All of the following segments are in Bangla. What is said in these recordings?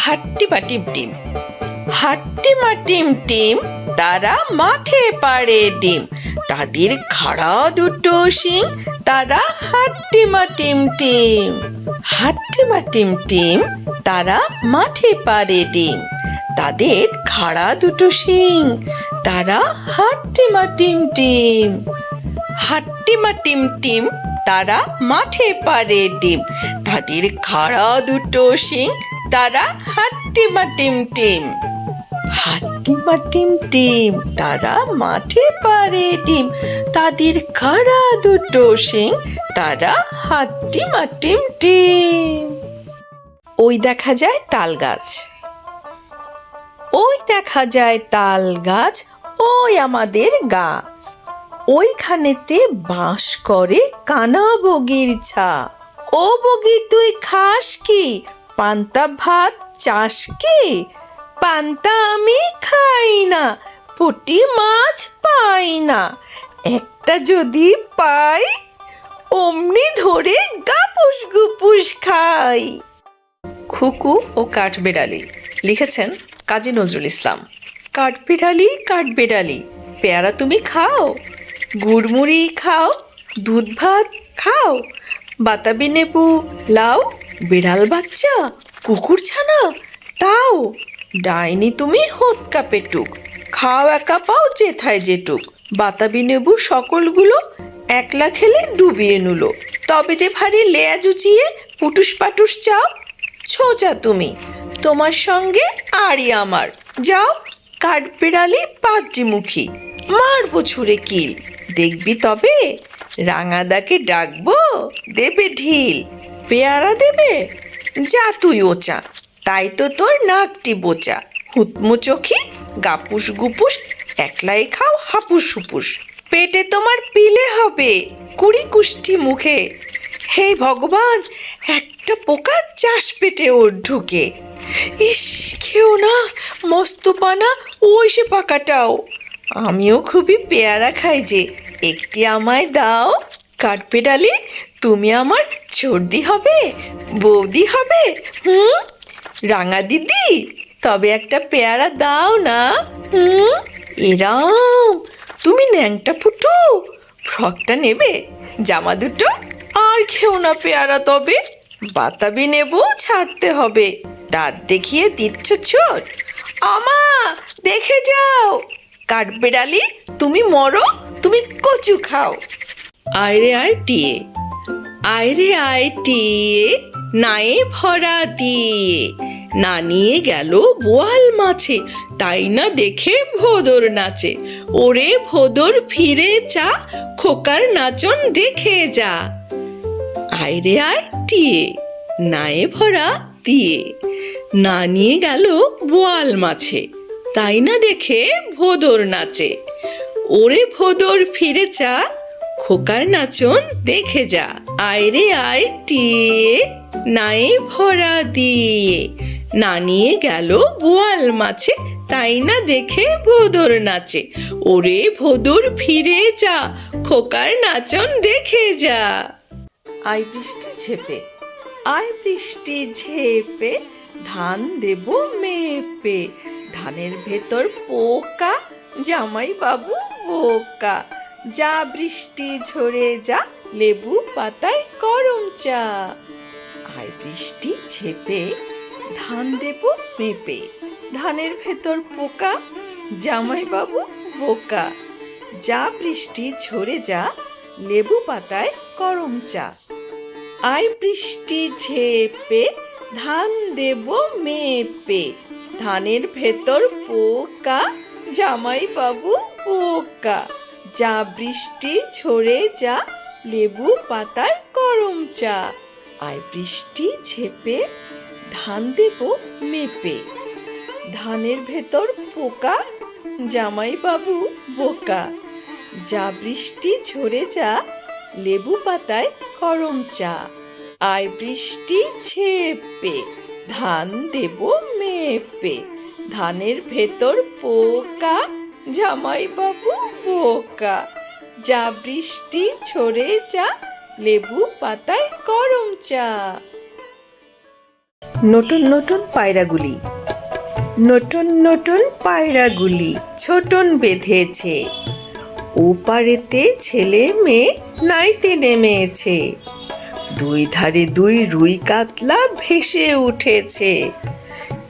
হাট্টিমা টিম টিম, হাট্টিমা টিম টিম, তারা মাঠে পাড়ে ডিম। তাদের খাড়া দুটো শিং, তারা হাট্টিমা টিম টিম। হাট্টিমা টিম টিম, তারা মাঠে পাড়ে ডিম। তাদের খাড়া দুটো শিং, তারা হাট্টিমা টিম টিম। হাট্টিমা টিম টিম, তারা মাঠে পাড়ে ডিম। তাদের খাড়া দুটো শিং, তারা হাট্টিমা টিম টিম। হাট্টিমা টিম টিম, তারা মাঠে পাড়ে ডিম। তাদের খাড়া দুটো শিং, তারা হাট্টিমা টিম টিম। ওই দেখা যায় তাল গাছ, ওই দেখা যায় তাল গাছ, ওই আমাদের গা। ওইখানেতে বাস করে কানা বগির ছা। ও বগি তুই খাস কি, পান্তা ভাত চাস কি? পান্তা আমি খাই না, পুঁটি মাছ পাই না। একটা যদি পাই, অমনি ধরে গাপুস গুপুস খাই। খুকু ও কাঠবেড়ালি, লিখেছেন কাজী নজরুল ইসলাম। কাঠবেড়ালি কাঠবেড়ালি, পেয়ারা তুমি খাও, গুড়মুড়ি খাও, দুধ ভাত খাও, বাতাবি লেবু লাও, বিড়াল বাচ্চা কুকুর ছানা তাও। ডাইনি তুমি হোতকা পেটুক, খাও একা পাও যেথায় যেটুক। বাতাবি লেবু সকলগুলো একলা খেলে ডুবিয়ে নুলো। তবে যে ভারী লেয়া জুচিয়ে পুটুস পাটুস চাও। ছোচা তুমি, তোমার সঙ্গে আরই আমার। যাও কাঠবিড়ালি পাদ্রিমুখী, মারবো ছুঁড়ে কিল। দেখবি তবে রাঙাদাকে ডাকবো, দেবে ঢিল। পেয়ারা দেবে, যা তুই ওচা, তাই তো তোর নাকটি বোচা। হুতমু চোখি গাপুস গুপুস, একলাই খাও হাপুস হুপুস। পেটে তোমার পিলে হবে, কুড়ি কুষ্টি মুখে। হে ভগবান, একটা পোকা চাষ পেটে ওর ঢুকে। ইস খেও না, মস্ত পানা ওই সে পাকাটাও। আমিও খুবই পেয়ারা খাই যে, একটি আমায় দাও। কাঠবেড়ালি তুমি আমার ছর্দি হবে, বৌদি হবে। রাঙা দিদি, তবে একটা পেয়ারা দাও না। এরাম তুমি ন্যাংটা ফুটু, ফ্রকটা নেবে, জামা দুটো। আর খেও না পেয়ারা তবে, বাতাবি নেবো ছাড়তে হবে। দাঁত দেখিয়ে দিচ্ছ ছোট, আমা দেখে যাও। কাঠবেড়ালি তুমি মরো, তুমি কচু খাও। আয়রে আয় টিয়ে, আয়রে আয় টিয়ে, নায়ে ভরা দিয়ে। না নিয়ে গেল বোয়াল মাছে, তাই না দেখে ভোদর নাচে। ওরে ভোদর ফিরে চা, খোকার নাচন দেখে যা। আয়রে আয় টিয়ে, নায়ে ভরা দিয়ে। না নিয়ে গেল বোয়াল মাছে, তাই না দেখে ভোদর নাচে। ওরে ভোদর ফিরে চা, খোকার নাচন দেখে যা। আয়রে আয় টিয়ে, নায়ে ভরা দিয়ে। না নিয়ে গেল বোয়াল মাছে, তাই না দেখে ভোদর নাচে। ওরে ভোদর ফিরে যা, খোকার নাচন দেখে যা। আয় বৃষ্টি ঝেপে, আয় বৃষ্টি ঝেপে, ধান দেব মেপে। ধানের ভেতর পোকা, জামাই বাবু বোকা। যা বৃষ্টি ঝরে যা, লেবু পাতায় গরম চা। আয় বৃষ্টি ঝেপে, ধান দেব মেপে। ধানের ভেতর পোকা, জামাই বাবু বোকা। যা বৃষ্টি ঝরে যা, লেবু পাতায় গরম চা। আয় বৃষ্টি ঝেপে, ধান দেব মেপে। ধানের ভেতর পোকা, জামাই বাবু বোকা। যা বৃষ্টি ঝরে যা, লেবু পাতায় গরম চা। আয় বৃষ্টি ঝেপে, ধান দেব মেপে। ধানের ভেতর পোকা, জামাই বাবু বোকা। যা বৃষ্টি ঝরে যা, লেবু পাতায় গরম চা। আয় বৃষ্টি ঝেপে, ধান দেব মেপে। ধানের ভেতর পোকা, জামাই বাবু বোকা। যা বৃষ্টি ঝরে যা, লেবু পাতায় গরম চা। নতুন নতুন পায়রাগুলি। নতুন নতুন পায়রাগুলি ছোটন বেঁধেছে, ওপারেতে ছেলে মেয়ে নাইতে নেমেছে। দুই ধারে দুই রুই কাতলা ভেসে উঠেছে।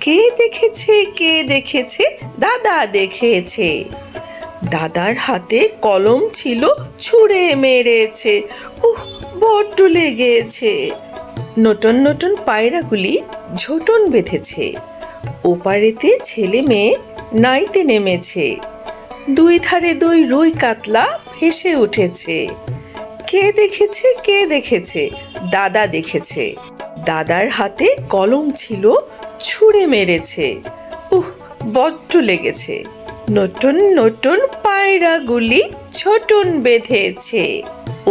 কে দেখেছে কে দেখেছে, দাদা দেখেছে। দাদার হাতে কলম ছিল, ছুঁড়ে মেরেছে। বড্ড লেগেছে। নতুন নতুন পায়রাগুলি ঝোটন বেঁধেছে, ওপারেতে ছেলে মেয়ে নাইতে নেমেছে। দুই ধারে দুই রুই কাতলা ভেসে উঠেছে। কে দেখেছে কে দেখেছে, দাদা দেখেছে। দাদার হাতে কলম ছিল, ছুঁড়ে মেরেছে। বড্ড লেগেছে। নতুন নতুন পায়রাগুলি ছোটন বেঁধেছে,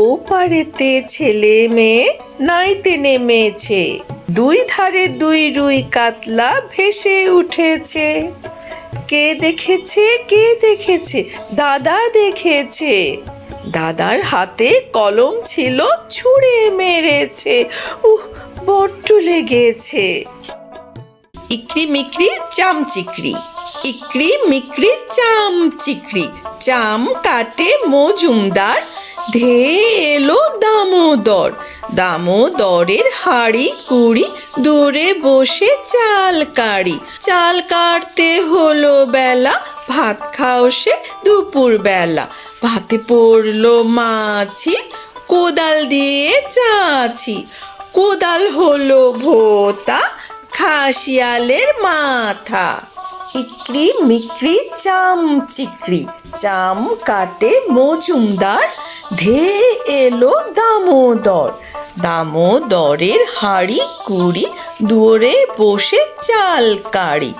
ওপারেতে ছেলে মেয়ে নাইতে নেমেছে। দুই ধারে দুই রুই কাতলা ভেসে উঠেছে। কে দেখেছে কে দেখেছে, দাদা দেখেছে। দাদার হাতে কলম ছিল, ছুঁড়ে মেরেছে। বড্ড লেগেছে। ইকরি মিকরি চামচিকরি, ইকরি মিকরি চামচিকরি। চাম কাটে মজুমদার, ধেয়ে এলো দামোদর। দামোদরের হাঁড়ি কুড়ি, দূরে বসে চাল কাড়ি। চাল কাটতে হলো বেলা, ভাত খাও সে দুপুর বেলা। ভাতে পড়লো মাছি, কোদাল দিয়ে চাছি। কোদাল হলো ভোতা, খাসিয়ালের মাথা। ইকরি মিকরি চামচিকরি, চাম কাটে মজুমদার, ধেয়ে এলো দামোদর। দামোদরের হাঁড়ি কুড়ি, দূরে বসে চাল কাড়ি।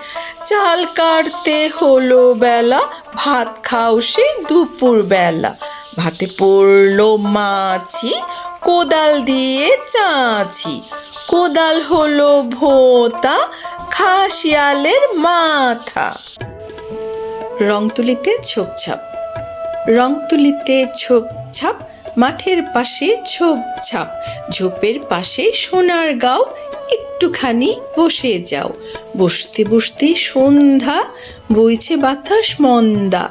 চাল কাটতে হলো বেলা, ভাত খাও সে দুপুর বেলা। ভাতে পড়লো মাছি, কোদাল দিয়ে চাছি। কোদাল হলো ভোতা, খাসিয়ালের মাথা। রং তুলিতে ছোপছাপ। রং তুলিতে ছোপছাপ, মাঠের পাশে ঝোপঝাপ। ঝোপের পাশে সোনার গাও, একটুখানি বসে যাও। বসতে বসতে সন্ধ্যা, বইছে বাতাস মন্দা।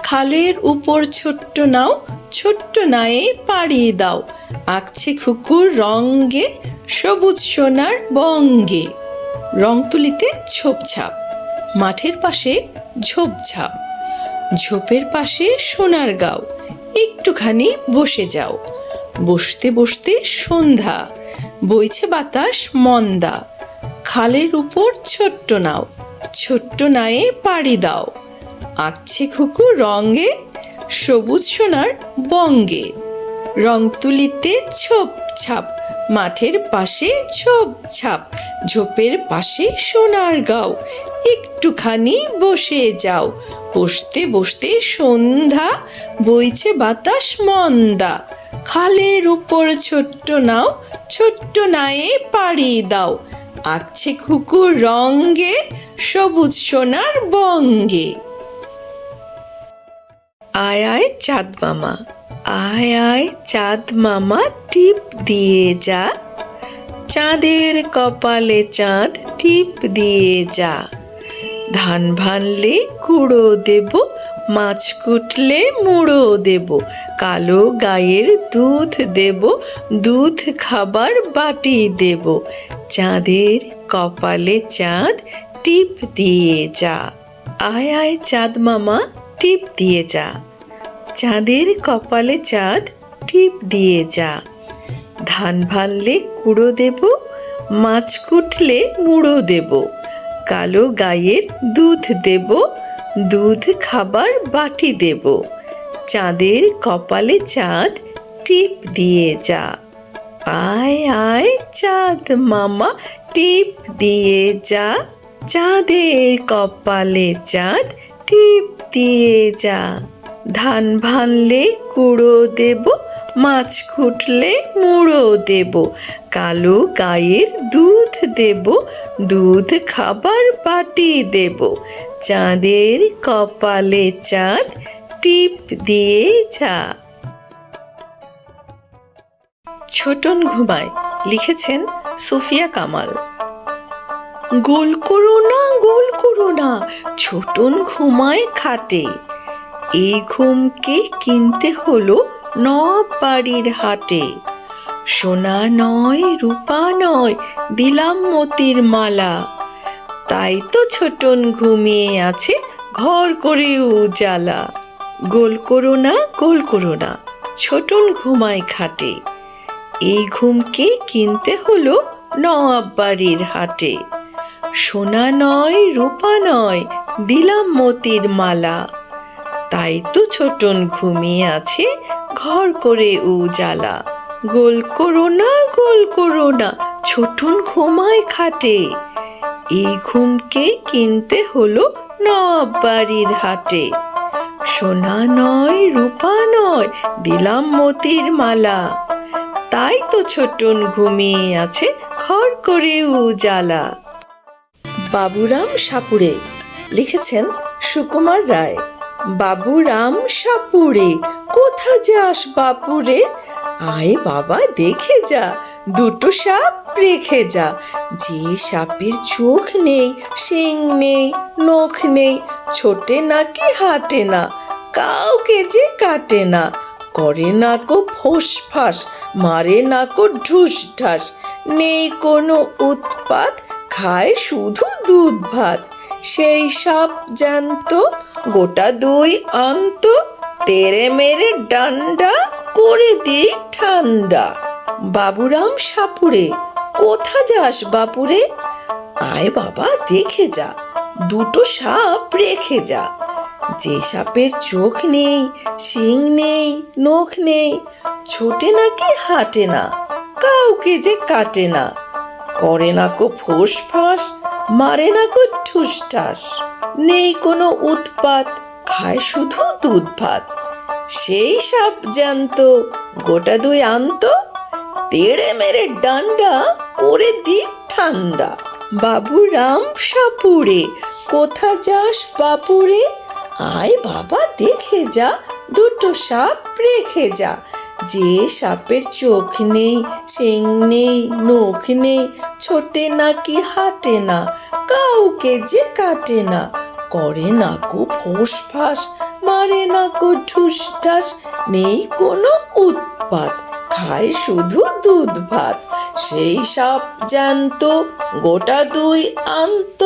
খালের উপর ছোট্ট নাও, ছোট্ট নায়ে পাড়ি দাও। আঁকছে খুকুর রঙ্গে, সবুজ সোনার বঙ্গে। রং তুলিতে ছোপছাপ, মাঠের পাশে ঝোপঝাপ। ঝোপের পাশে সোনার গাও, একটুখানি বসে যাও। বসতে বসতে সন্ধ্যা, বইছে বাতাস মন্দা। খালের উপর ছোট্ট নাও, ছোট্ট নায়ে পাড়ি দাও। আঁকছে খুকু রঙে, সবুজ সোনার বঙ্গে। রং তুলিতে ছোপছাপ, মাঠের পাশে ঝোপঝাপ। ঝোপের পাশে সোনার গাও, একটুখানি বসে যাও। বসতে বসতে সন্ধ্যা, বইছে বাতাস মন্দা। খালের উপর ছোট্ট নাও, ছোট্ট নায়ে পাড়ি দাও। আঁকছে খুকুর রঙ্গে, সবুজ সোনার বঙ্গে। আয় আয় চাঁদ মামা, আয় আয় চাঁদ মামা, টিপ দিয়ে যা। চাঁদের কপালে চাঁদ, টিপ দিয়ে যা। ধান ভানলে কুড়ো দেব, মাছ কুটলে মুড়ো দেব। কালো গায়ের দুধ দেব, দুধ খাবার বাটি দেব। চাঁদের কপালে চাঁদ, টিপ দিয়ে যা। আয় আয় চাঁদ মামা, টিপ দিয়ে যা। চাঁদের কপালে চাঁদ, টিপ দিয়ে যা। ধান ভানলে কুড়ো দেব, মাছ কুটলে মুড়ো দেব। কালো গায়ের দুধ দেব, দুধ খাবার বাটি দেব। চাঁদের কপালে চাঁদ, টিপ দিয়ে যা। আয় আয় চাঁদ মামা, টিপ দিয়ে যা। চাঁদের কপালে চাঁদ, টিপ দিয়ে যা। ধান ভানলে কুড়ো দেব, মাছ খুঁটলে মুড়ো দেব। কালো গায়ের দুধ দেব, দুধ খাবার বাটি দেব। চাঁদের কপালে চাঁদ, টিপ দিয়ে যা। ছোটন ঘুমায়, লিখেছেন সুফিয়া কামাল। গোল করো না, ছোটন ঘুমায় খাটে। এই ঘুমকে কিনতে হলো নবাব বাড়ির হাটে। সোনা নয় রূপা নয়, দিলাম মতির মালা। তাই তো ছোটন ঘুমিয়ে আছে ঘর করে উজালা। গোল করো না, ছোটন ঘুমায় খাটে। এই ঘুমকে কিনতে হলো নবাব বাড়ির হাটে। সোনা নয় রূপা নয়, দিলাম মতির মালা। তাই তো ছোটন ঘুমিয়ে আছে ঘর করে উজালা। গোল করো না, ছোটন ঘুমায় খাটে। এই ঘুমকে কিনতে হলো নবাব বাড়ির হাটে। সোনা নয় রূপা নয়, দিলাম মতির মালা। তাই তো ছোটন ঘুমিয়ে আছে ঘর করে উজালা। বাবুরাম সাপুড়ে লিখেছেন সুকুমার রায়। বাবুরাম সাপুড়ে, কোথা যাস বাপুরে? আয় বাবা দেখে যা, দুটো সাপ রেখে যা। যে সাপের চোখ নেই, শিং নেই, নখ নেই, ছোটে নাকি হাঁটে না, কাউকে যে কাটে না, করে না কো ফোঁস ফাঁস, মারে না কো ঢুস ঢাস, নেই কোনো উৎপাত, খায় শুধু দুধ ভাত। সেই সাপ জ্যান্ত, গোটা দুই আন্ত, তেরে মেরে ডান্ডা করে দিই ঠান্ডা। বাবুরাম সাপুড়ে, কোথা যাস বাপুরে? আয় বাবা দেখে যা, দুটো সাপ রেখে যা। যে সাপের চোখ নেই, শিং নেই, নখ নেই, ছোটে নাকি হাঁটে না, কাউকে যে কাটে না, করে না কো ফোঁস ফাঁস, মারে না কো ঠুস ঠাস, নেই কোনো উৎপাত, খায় শুধু দুধ ভাত। সেই সাপ জ্যান্ত, গোটা দুই আন্ত, তেড়ে মেরে ডান্ডা করে দি ঠান্ডা। বাবুরাম সাপুড়ে, কোথা যাস বাপুরে? আয় বাবা দেখে যা, দুটো সাপ রেখে যা। যে সাপের চোখ নেই, শিং নেই, নখ নেই, ছোটে নাকি হাঁটে না, কাউকে যে কাটে না, করে না কো ফোঁস ফাঁস, মারে না কো ঠুস ঠাস, নেই কোনো উৎপাত, খায় শুধু দুধ ভাত। সেই সাপ জ্যান্ত, গোটা দুই আন্ত,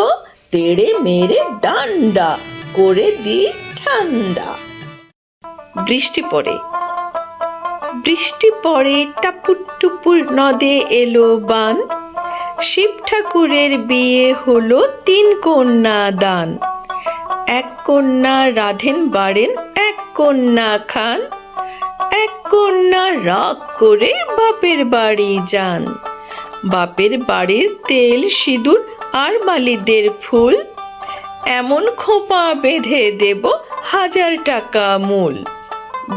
তেড়ে মেরে ডান্ডা করে দি ঠান্ডা। বৃষ্টি পড়ে, বৃষ্টি পড়ে টাপুর টুপুর, নদে এলো বান। শিব ঠাকুরের বিয়ে হলো 3 কন্যা দান। 1 কন্যা রাধেন বাড়েন, 1 কন্যা খান, 1 কন্যা রাগ করে বাপের বাড়ি যান। বাপের বাড়ির তেল সিঁদুর আর মালিদের ফুল, এমন খোঁপা বেঁধে দেব 1000 টাকা মূল।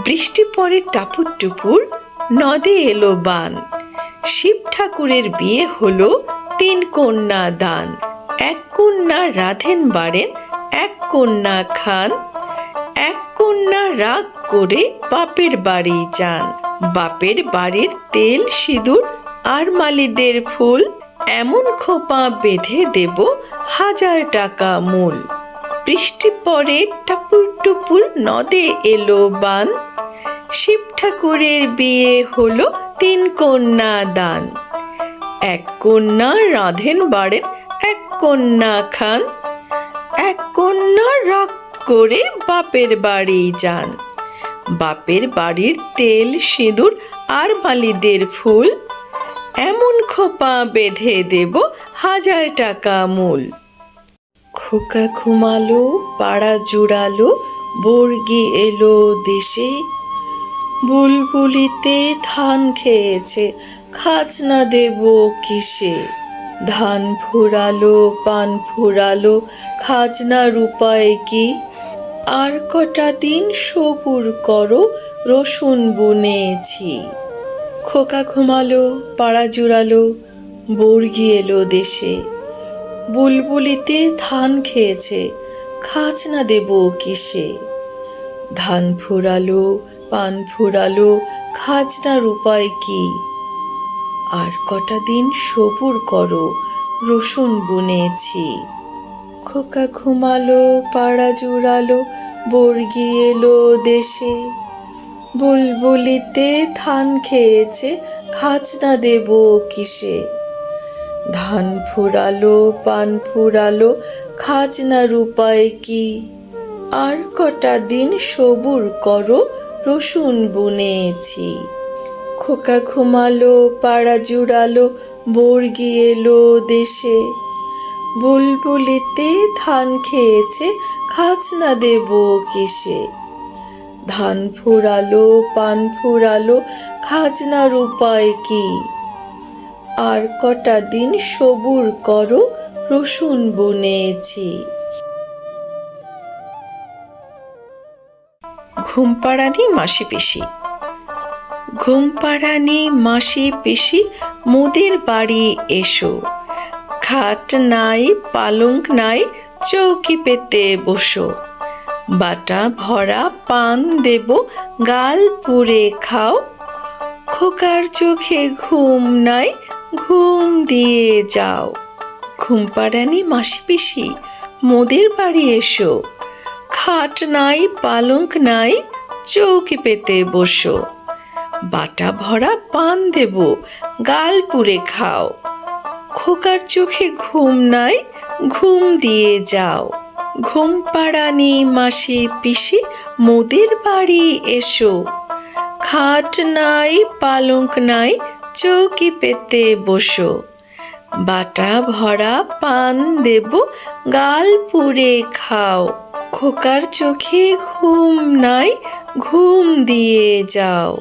বৃষ্টি পড়ে টাপুর টুপুর, নদে এলো বান। শিব ঠাকুরের বিয়ে হলো 3 কন্যা দান। 1 কন্যা রাধেন বাড়েন, 1 কন্যা খান, 1 কন্যা রাগ করে বাপের বাড়ি যান। বাপের বাড়ির তেল সিঁদুর আর মালিদের ফুল, এমন খোঁপা বেঁধে দেব 1000 টাকা মূল। বৃষ্টি পড়ে টাপুর টুপুর, নদে এলো বান। শিব ঠাকুরের বিয়ে হলো 3 কন্যা দান। 1 কন্যা রাধেন বাড়েন, 1 কন্যা খান, 1 কন্যা রাগ করে বাপের বাড়ি যান। বাপের বাড়ির তেল সিঁদুর আর মালিদের ফুল, এমন খোঁপা বেঁধে দেব 1000 টাকা মূল। খোকা ঘুমালো, পাড়া জুড়ালো, বর্গি এলো দেশে। বুলবুলিতে ধান খেয়েছে, খাজনা দেব কিসে? ধান ফুরালো, পান ফুরালো, খাজনার উপায় কি? আর কটা দিন সবুর করো, রসুন বুনেছি। খোকা ঘুমালো, পাড়া জুড়ালো, বর্গি এলো দেশে। বুলবুলিতে ধান খেয়েছে, খাজনা দেব কিসে? ধান ফুরালো, পান ফুরালো, খাজনার উপায় কি? আর কটা দিন সবুর করো, রসুন বুনেছি। খোকা ঘুমালো, পাড়া জুড়ালো, বর্গি এলো দেশে। বুলবুলিতে ধান খেয়েছে, খাজনা দেব কিসে? ধান ফুরালো, পান ফুরালো, খাজনার উপায় কি? আর কটা দিন সবুর করো, রসুন বুনেছি। খোকা ঘুমালো, পাড়া জুড়ালো, বর্গি এলো দেশে। বুলবুলিতে ধান খেয়েছে, খাজনা দেব কিসে? ধান ফুরালো, পান ফুরালো, খাজনার উপায় কি? আর কটা দিন সবুর করো, রসুন বুনেছি। ঘুমপাড়ানি মাসি পিসি। ঘুমপাড়ানি মাসি পিসি, মোদের বাড়ি এসো। খাট নাই, পালঙ্ক নাই, চৌকি পেতে বসো। বাটা ভরা পান দেব, গাল পুড়ে খাও। খোকার চোখে ঘুম নাই, ঘুম দিয়ে যাও। ঘুমপাড়ানি মাসি পিসি, মোদের বাড়ি এসো। খাট নাই, পালঙ্ক নাই, চৌকি পেতে বসো। বাটা ভরা পান দেব, গাল পুড়ে খাও। খোকার চোখে ঘুম নাই, ঘুম দিয়ে যাও। ঘুমপাড়ানি মাসি পিসি, মোদের বাড়ি এসো। খাট নাই, পালঙ্ক নাই, চৌকি পেতে বসো। বাটা ভরা পান দেব, গাল পুড়ে খাও। খোকার চোখে ঘুম নাই, ঘুম দিয়ে যাও।